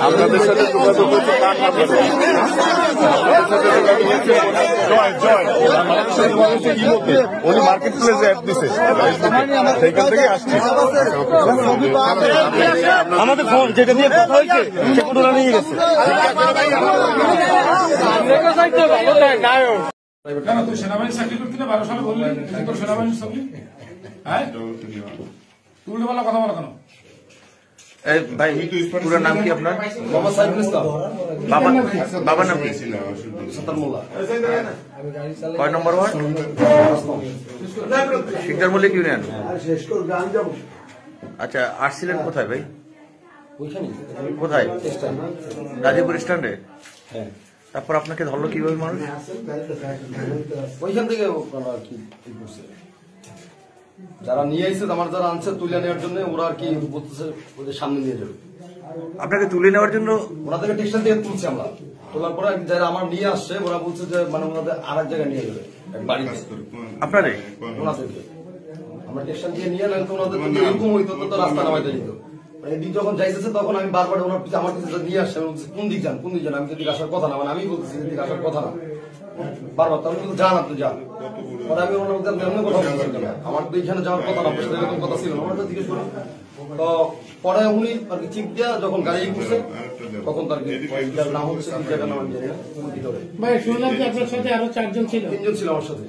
আপনাদের সাথে যোগাযোগ হচ্ছে উনি মার্কেট প্লেসে অ্যাড দিচ্ছে, সেইখান থেকে আসছে। আমাদের ফোন যেটা নিয়ে কথা হয়েছে সেগুলো নিয়ে গেছে। কেন তুই সেনাবাহিনী চাকরি করতি না 12 সালে বললি তোর সেনাবাহিনীর ছবি? হ্যাঁ তুললে বলা কথা বলো কেন? ভাই পুরো নাম কি আপনার? মোহাম্মদ সাইফুল ইসলাম। বাবার নাম কি? সত্তার মোল্লা। কয় নম্বর ওয়ার্ড? শিকদার মল্লিক ইউনিয়ন। আচ্ছা, আসছিলেন কোথায় ভাই? কোথায়? গাজীপুর স্ট্যান্ডে। তারপর আপনাকে ধরলো কিভাবে মানুষ? ওইখান থেকে যারা নিয়ে এসে আমার যারা আনছে তুলে নেওয়ার জন্য ওরা আর কি বলতেছে ওদের সামনে নিয়ে যাবে। আপনাকে তুলে নেওয়ার জন্য ওনাদেরকে স্টেশন থেকে তুলছি আমরা। তোলার পরে যারা আমার নিয়ে আসছে ওরা বলছে যে মানে ওনাদের আর এক জায়গায় নিয়ে যাবে বাড়িতে। আপনারে ওনাদেরকে আমরা স্টেশন দিয়ে নিয়ে এলাম তো ওনাদের এরকম হইতো তো রাস্তা নামাইতে দিত। এদিক যখন যাইতেছে তখন আমি বারবার ওনার পিছনে আমার পিছনে নিয়ে আসছে। আমি বলছি কোন দিক যান কোন দিক যান, আমি যেদিকে আসার কথা না, মানে আমি বলতেছি যেদিকে আসার কথা না বারবার। তো আমি বলতে যান আপনি যান। পরে আমি ওনার মধ্যে অন্য কথা বলছিলাম না, আমার তো এইখানে যাওয়ার কথা না, এরকম কথা ছিল না। ওনার জিজ্ঞেস করি তো পরে উনি আর কি চিপ দিয়া যখন গাড়ি করছে তখন তার নাম হচ্ছে ভাই শুনলাম যে আপনার সাথে আরো 4 জন ছিল। 3 জন ছিল আমার সাথে।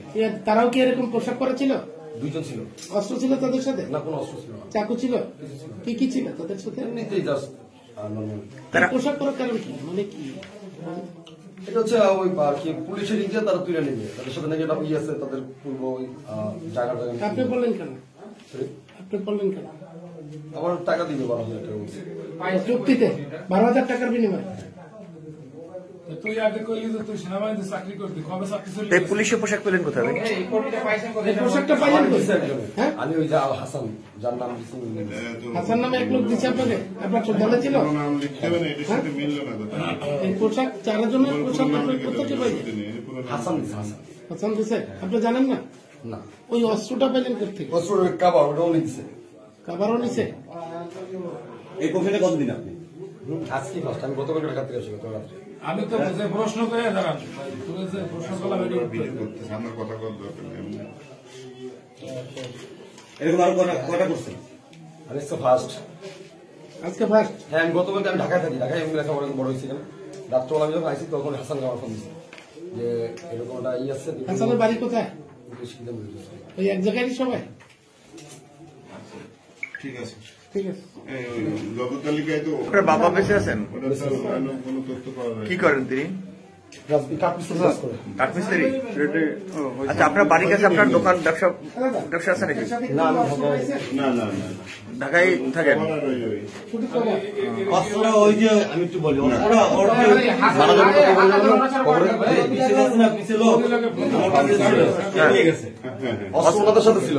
তারাও কি এরকম পোশাক পরা ছিল? 2 জন ছিল। অস্ত্র ছিল তাদের সাথে? না, কোনো অস্ত্র ছিল না। চাকু ছিল? কি কি ছিল তাদের সাথে? এমনিতেই জাস্ট নরমাল। পোশাক পরার কারণ কি, মানে কি? এটা হচ্ছে ওই আর কি পুলিশের ইয়ে তারা তুলে নেবে, তাদের সাথে নাকি একটা ইয়ে আছে তাদের পূর্ব ওই জায়গাটা। আপনি বললেন কেন? আপনি বললেন কেন? আমার টাকা দিবে 12,000 টাকা বলছে চুক্তিতে। 12,000 টাকার বিনিময়ে তুই আগে কইলি যে তুই সেনাবাহিনীতে চাকরি করতি, কবে চাকরি ছিল? পুলিশের পোশাক পেলেন কোথায় ভাই? এই পোশাকটা পাইলেন কোথায়? হ্যাঁ, আমি ওই যে হাসান যার নাম দিছি হাসান নামে এক লোক দিচ্ছে আপনাকে, আপনার দলে ছিল। এই পোশাক 4 জনের পোশাক আপনার কোথায় পাইলেন? হাসান দিছে। হাসান দিছে, আপনি জানেন না? না। ওই অস্ত্রটা পেলেন কোথেকে? অস্ত্র কাবার ওটাও নিচ্ছে। কাবারও নিছে? এই প্রশ্নটা কতদিন আপনি? আজকে ফার্স্ট, আমি গতকাল ঢাকা থেকে আসি গত রাত্রে। আমি তো যে প্রশ্ন করে দাঁড়ান, তুমি যে প্রশ্ন করলাম আমার কথা বলতে দরকার নেই। এরকম আরো কটা করছেন? আমি তো ফার্স্ট। আজকে ফার্স্ট? হ্যাঁ, আমি গতকাল আমি ঢাকায় থাকি, ঢাকায় এমনি লেখাপড়া বড় হয়েছি কেন। রাত্রবেলা আমি যখন আইসি তখন হাসান আমার ফোন দিচ্ছে যে এরকম একটা ই আছে। হাসানের বাড়ি কোথায়? ওই এক জায়গায় সবাই? ঠিক আছে, ঠিক আছে। আপনার বাবা বেঁচে আছেন? কি করেন তিনি? কাঠমিস্ত্রি। আচ্ছা, আপনার বাড়ির কাছে আপনার দোকান ব্যবসা আছে নাকি? ঢাকায় থাকেন? ওই যে আমি একটু বলি, অস্ত্র ওনাদের সাথে ছিল।